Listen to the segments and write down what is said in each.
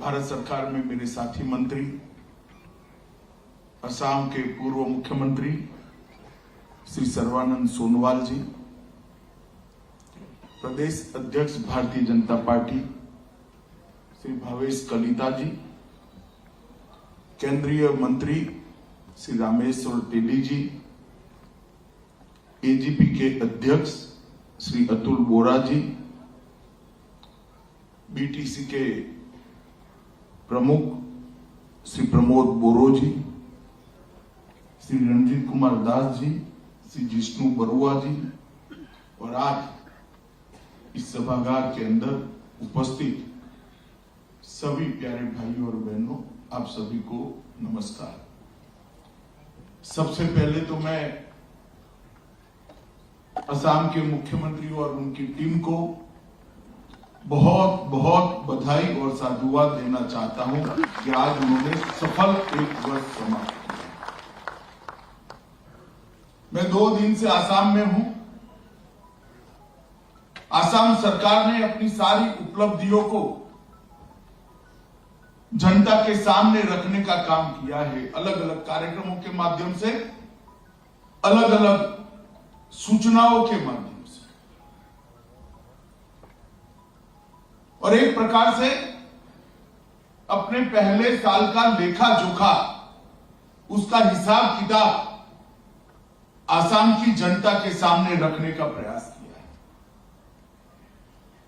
भारत सरकार में मेरे साथी मंत्री, असम के पूर्व मुख्यमंत्री श्री सर्बानंद सोनोवाल जी, प्रदेश अध्यक्ष भारतीय जनता पार्टी श्री भावेश कलिता जी, केंद्रीय मंत्री श्री रामेश्वर तेली जी, एजीपी के अध्यक्ष श्री अतुल बोरा जी, बीटीसी के प्रमुख श्री प्रमोद बोरो जी, श्री रणजीत कुमार दास जी, श्री जिष्णु बरुआ जी और आज इस सभागार के अंदर उपस्थित सभी प्यारे भाइयों और बहनों, आप सभी को नमस्कार। सबसे पहले तो मैं असम के मुख्यमंत्री और उनकी टीम को बहुत बहुत बधाई और साधुवाद देना चाहता हूं कि आज उन्होंने सफल एक वर्ष समाप्त किया। मैं 2 दिन से असम में हूं। असम सरकार ने अपनी सारी उपलब्धियों को जनता के सामने रखने का काम किया है। अलग अलग कार्यक्रमों के माध्यम से, अलग अलग सूचनाओं के माध्यम से, और एक प्रकार से अपने पहले साल का लेखा जोखा, उसका हिसाब किताब असम की जनता के सामने रखने का प्रयास किया है।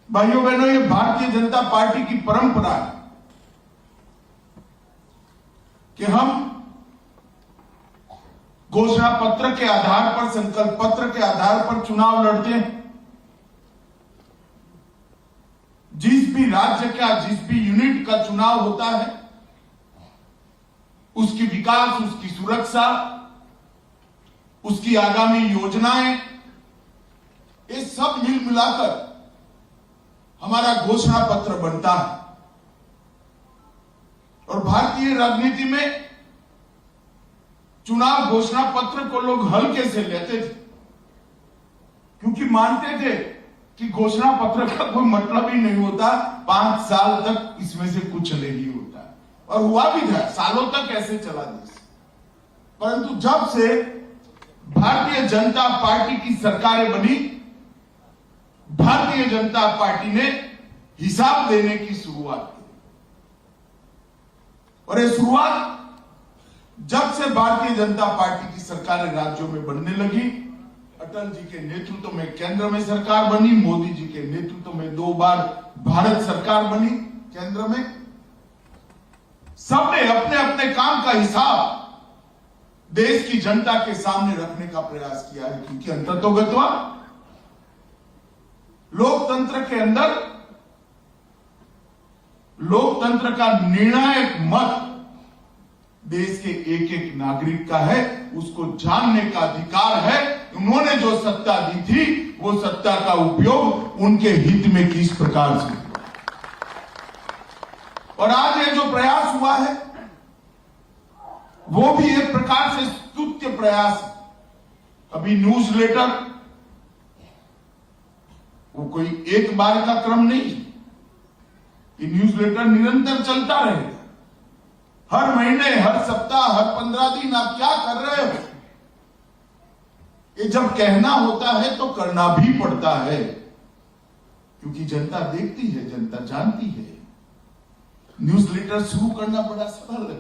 भाइयों बहनों, ये भारतीय जनता पार्टी की परंपरा है कि हम घोषणा पत्र के आधार पर, संकल्प पत्र के आधार पर चुनाव लड़ते हैं। जिस भी राज्य का, जिस भी यूनिट का चुनाव होता है, उसकी विकास, उसकी सुरक्षा, उसकी आगामी योजनाएं, ये सब मिल मिलाकर हमारा घोषणा पत्र बनता है। और भारतीय राजनीति में चुनाव घोषणा पत्र को लोग हल्के से लेते थे, क्योंकि मानते थे कि घोषणा पत्र का कोई मतलब ही नहीं होता, 5 साल तक इसमें से कुछ नहीं होता। और हुआ भी था, सालों तक ऐसे चला देश। परंतु जब से भारतीय जनता पार्टी की सरकारें बनी, भारतीय जनता पार्टी ने हिसाब देने की शुरुआत की। और ये शुरुआत जब से भारतीय जनता पार्टी की सरकारें राज्यों में बनने लगी, अटल जी के नेतृत्व में केंद्र में सरकार बनी, मोदी जी के नेतृत्व में 2 बार भारत सरकार बनी केंद्र में, सबने अपने अपने काम का हिसाब देश की जनता के सामने रखने का प्रयास किया है। क्योंकि अंततोगत्वा लोकतंत्र के अंदर लोकतंत्र का निर्णायक मत देश के एक एक नागरिक का है, उसको जानने का अधिकार है। उन्होंने जो सत्ता दी थी, वो सत्ता का उपयोग उनके हित में किस प्रकार से हुआ। और आज ये जो प्रयास हुआ है, वो भी एक प्रकार से स्तुत्य प्रयास है। अभी न्यूज़लेटर, वो कोई एक बार का क्रम नहीं, ये न्यूज़लेटर निरंतर चलता रहेगा। हर महीने, हर सप्ताह, हर 15 दिन आप क्या कर रहे हो, ये जब कहना होता है तो करना भी पड़ता है, क्योंकि जनता देखती है, जनता जानती है। न्यूज़लेटर शुरू करना बड़ा सरल है,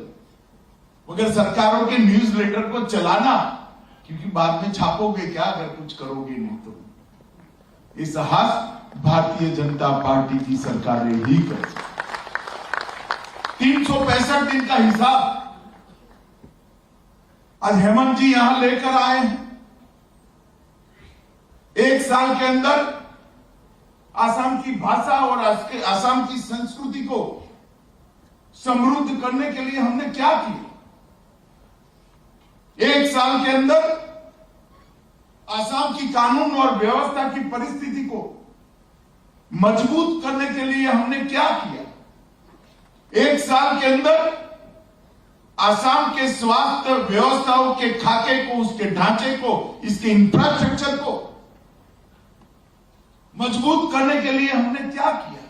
मगर सरकारों के न्यूज़लेटर को चलाना, क्योंकि बाद में छापोगे क्या अगर कुछ करोगे नहीं तो। ये साहस भारतीय जनता पार्टी की सरकारें ही कर सकती। 365 दिन का हिसाब आज हेमंत जी यहां लेकर आए हैं। 1 साल के अंदर असम की भाषा और असम की संस्कृति को समृद्ध करने के लिए हमने क्या किया? 1 साल के अंदर असम की कानून और व्यवस्था की परिस्थिति को मजबूत करने के लिए हमने क्या किया? 1 साल के अंदर असम के स्वास्थ्य व्यवस्थाओं के खाके को, उसके ढांचे को, इसके इंफ्रास्ट्रक्चर को मजबूत करने के लिए हमने क्या किया?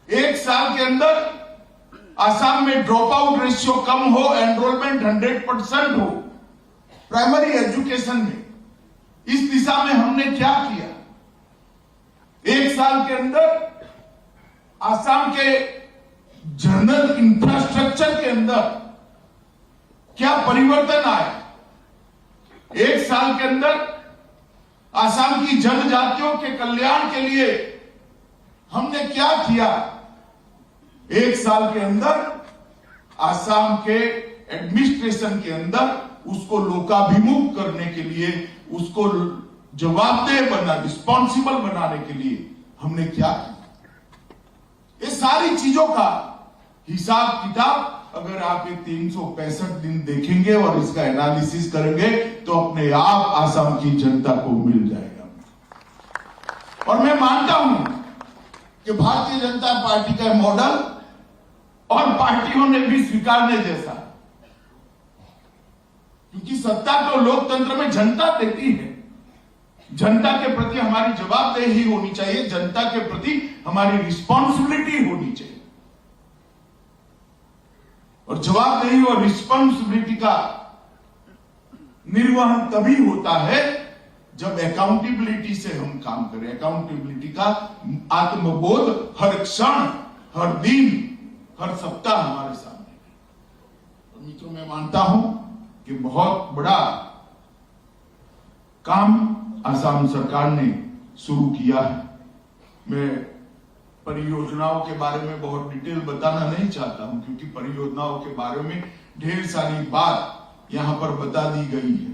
1 साल के अंदर आसाम में ड्रॉप आउट रेशियो कम हो, एनरोलमेंट 100% हो प्राइमरी एजुकेशन में। इस दिशा में हमने क्या किया? एक साल के अंदर आसाम के जनरल इंफ्रास्ट्रक्चर के अंदर क्या परिवर्तन आया? एक साल के अंदर आसाम की जनजातियों के कल्याण के लिए हमने क्या किया? एक साल के अंदर आसाम के एडमिनिस्ट्रेशन के अंदर उसको लोकाभिमुख करने के लिए, उसको जवाबदेह बना, रिस्पॉन्सिबल बनाने के लिए हमने क्या किया? ये सारी चीजों का हिसाब किताब अगर आप ये 365 दिन देखेंगे और इसका एनालिसिस करेंगे तो अपने आप आसाम की जनता को मिल जाएगा। और मैं मानता हूं कि भारतीय जनता पार्टी का मॉडल और पार्टियों ने भी स्वीकारने जैसा, क्योंकि सत्ता तो लोकतंत्र में जनता देती है। जनता के प्रति हमारी जवाबदेही होनी चाहिए, जनता के प्रति हमारी रिस्पॉन्सिबिलिटी होनी चाहिए। और जवाबदेही और रिस्पॉन्सिबिलिटी का निर्वहन तभी होता है जब अकाउंटेबिलिटी से हम काम करें। अकाउंटेबिलिटी का आत्मबोध हर क्षण, हर दिन, हर सप्ताह हमारे सामने है। और मित्रों, मैं मानता हूं कि बहुत बड़ा काम आसाम सरकार ने शुरू किया है। मैं परियोजनाओं के बारे में बहुत डिटेल बताना नहीं चाहता हूं, क्योंकि परियोजनाओं के बारे में ढेर सारी बात यहां पर बता दी गई है।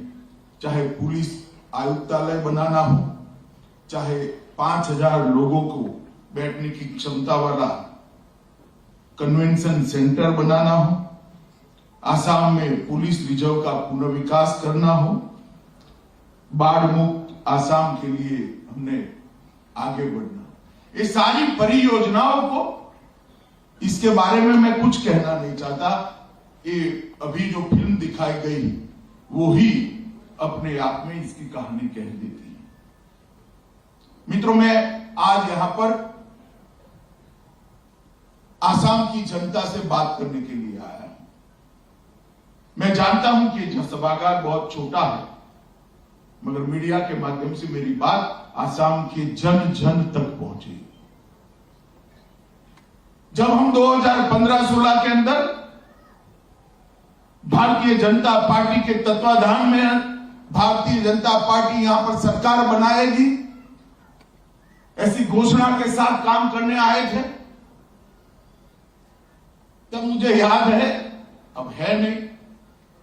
चाहे पुलिस आयुक्तालय बनाना हो, चाहे 5000 लोगों को बैठने की क्षमता वाला कन्वेंशन सेंटर बनाना हो, आसाम में पुलिस रिजर्व का पुनर्विकास करना हो, बाढ़ मुक्त आसाम के लिए हमने आगे बढ़ना, ये सारी परियोजनाओं को, इसके बारे में मैं कुछ कहना नहीं चाहता। ये अभी जो फिल्म दिखाई गई वो ही अपने आप में इसकी कहानी कह देती है। मित्रों, मैं आज यहां पर आसाम की जनता से बात करने के लिए आया हूं। मैं जानता हूं कि यह सभागार बहुत छोटा है, मगर मीडिया के माध्यम से मेरी बात आसाम के जन जन तक पहुंची। जब हम 2015-16 के अंदर भारतीय जनता पार्टी के तत्वाधान में भारतीय जनता पार्टी यहां पर सरकार बनाएगी ऐसी घोषणा के साथ काम करने आए थे, तब मुझे याद है, अब है नहीं,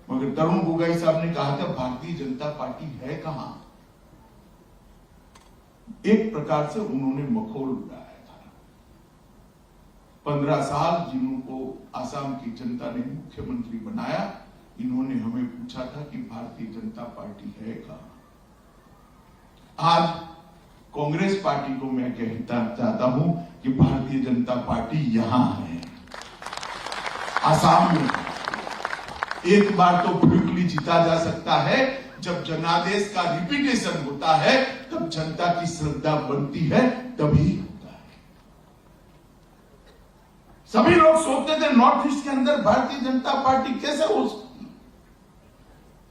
मगर तरुण गोगोई साहब ने कहा था भारतीय जनता पार्टी है कहां। एक प्रकार से उन्होंने मखौल उड़ाया था। 15 साल जिनको आसाम की जनता ने मुख्यमंत्री बनाया, इन्होंने हमें पूछा था कि भारतीय जनता पार्टी है कहां। आज कांग्रेस पार्टी को मैं कहता चाहता हूं कि भारतीय जनता पार्टी यहां है, आसाम में। एक बार तो फ्लूकली जीता जा सकता है, जब जनादेश का रिपीटेशन होता है तब जनता की श्रद्धा बनती है, तभी होता है। सभी लोग सोचते थे नॉर्थ ईस्ट के अंदर भारतीय जनता पार्टी कैसे हो सकती।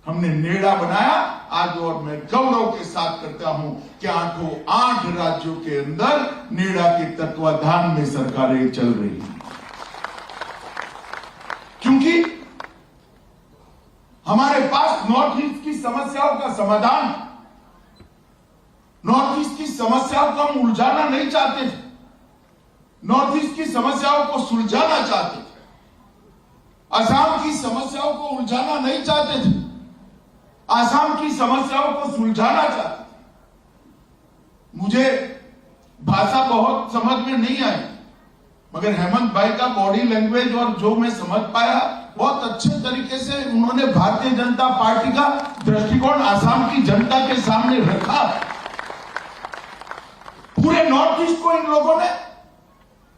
हमने नेड़ा बनाया आज, और मैं गौरव के साथ करता हूं कि 8 राज्यों के अंदर नेड़ा के तत्वाधान में सरकारें चल रही हैं, क्योंकि हमारे पास नॉर्थ ईस्ट की समस्याओं का समाधान, नॉर्थ ईस्ट की समस्याओं को हम उलझाना नहीं चाहते थे, नॉर्थ ईस्ट की समस्याओं को सुलझाना चाहते थे। असम की समस्याओं को उलझाना नहीं चाहते थे, असम की समस्याओं को सुलझाना चाहते थे। मुझे भाषा बहुत समझ में नहीं आई, मगर हेमंत भाई का बॉडी लैंग्वेज और जो मैं समझ पाया, बहुत अच्छे तरीके से उन्होंने भारतीय जनता पार्टी का दृष्टिकोण आसाम की जनता के सामने रखा। पूरे नॉर्थ ईस्ट को इन लोगों ने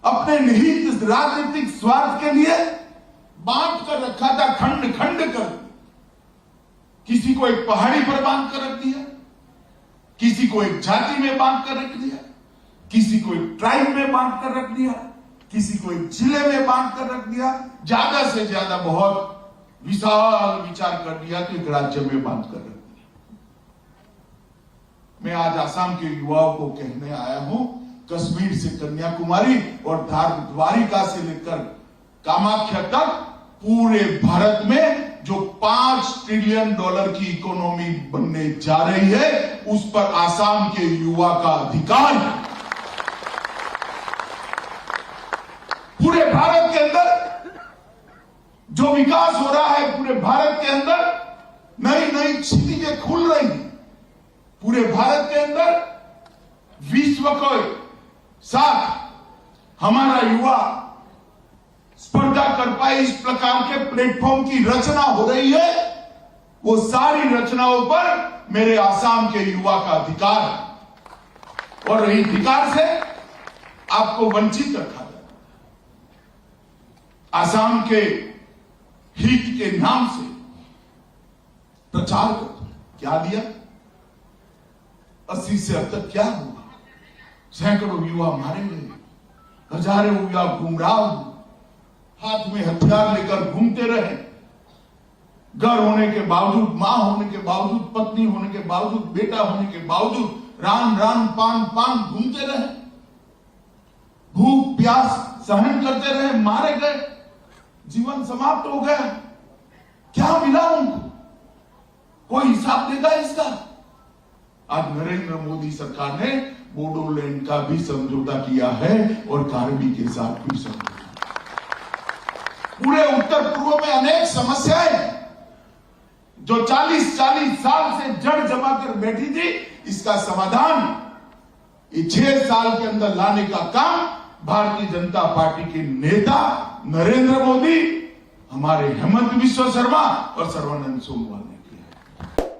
अपने निहित राजनीतिक स्वार्थ के लिए बांट कर रखा था, खंड खंड कर। किसी को एक पहाड़ी पर बांध कर रख दिया, किसी को एक जाति में बांध कर रख दिया, किसी को एक ट्राइब में बांध कर रख दिया, किसी को एक जिले में बांट कर रख दिया, ज्यादा से ज्यादा बहुत विशाल विचार कर दिया तो एक राज्य में बांट कर रख दिया। मैं आज आसाम के युवाओं को कहने आया हूं, कश्मीर से कन्याकुमारी और द्वारिका से लेकर कामाख्या तक पूरे भारत में जो $5 ट्रिलियन की इकोनॉमी बनने जा रही है, उस पर आसाम के युवा का अधिकार है। पूरे भारत के अंदर जो विकास हो रहा है, पूरे भारत के अंदर नई नई क्षितिजें खुल रही हैं। पूरे भारत के अंदर विश्व के साथ हमारा युवा स्पर्धा कर पाए, इस प्रकार के प्लेटफॉर्म की रचना हो रही है। वो सारी रचनाओं पर मेरे आसाम के युवा का अधिकार है और रही अधिकार से आपको वंचित रखा जाए। आसाम के हित के नाम से प्रचार कर क्या दिया, 80 से अब तक क्या हुआ, सैकड़ों युवा मारे गए, हजारों युवा गुमराह हुए, हाथ में हथियार लेकर घूमते रहे, घर होने के बावजूद, मां होने के बावजूद, पत्नी होने के बावजूद, बेटा होने के बावजूद रान रान पान पान घूमते रहे, भूख प्यास सहन करते रहे, मारे गए, जीवन समाप्त हो गया। क्या मिला उनको? कोई हिसाब देगा इसका? आज नरेंद्र मोदी सरकार ने बोडोलैंड का भी समझौता किया है और कार्बी के साथ भी समझौता। पूरे उत्तर पूर्व में अनेक समस्याएं जो 40 साल से जड़ जमा कर बैठी थी, इसका समाधान ये 6 साल के अंदर लाने का काम भारतीय जनता पार्टी के नेता नरेंद्र मोदी, हमारे हेमंत बिस्वा शर्मा और सर्बानंद सोनोवाल ने किया है।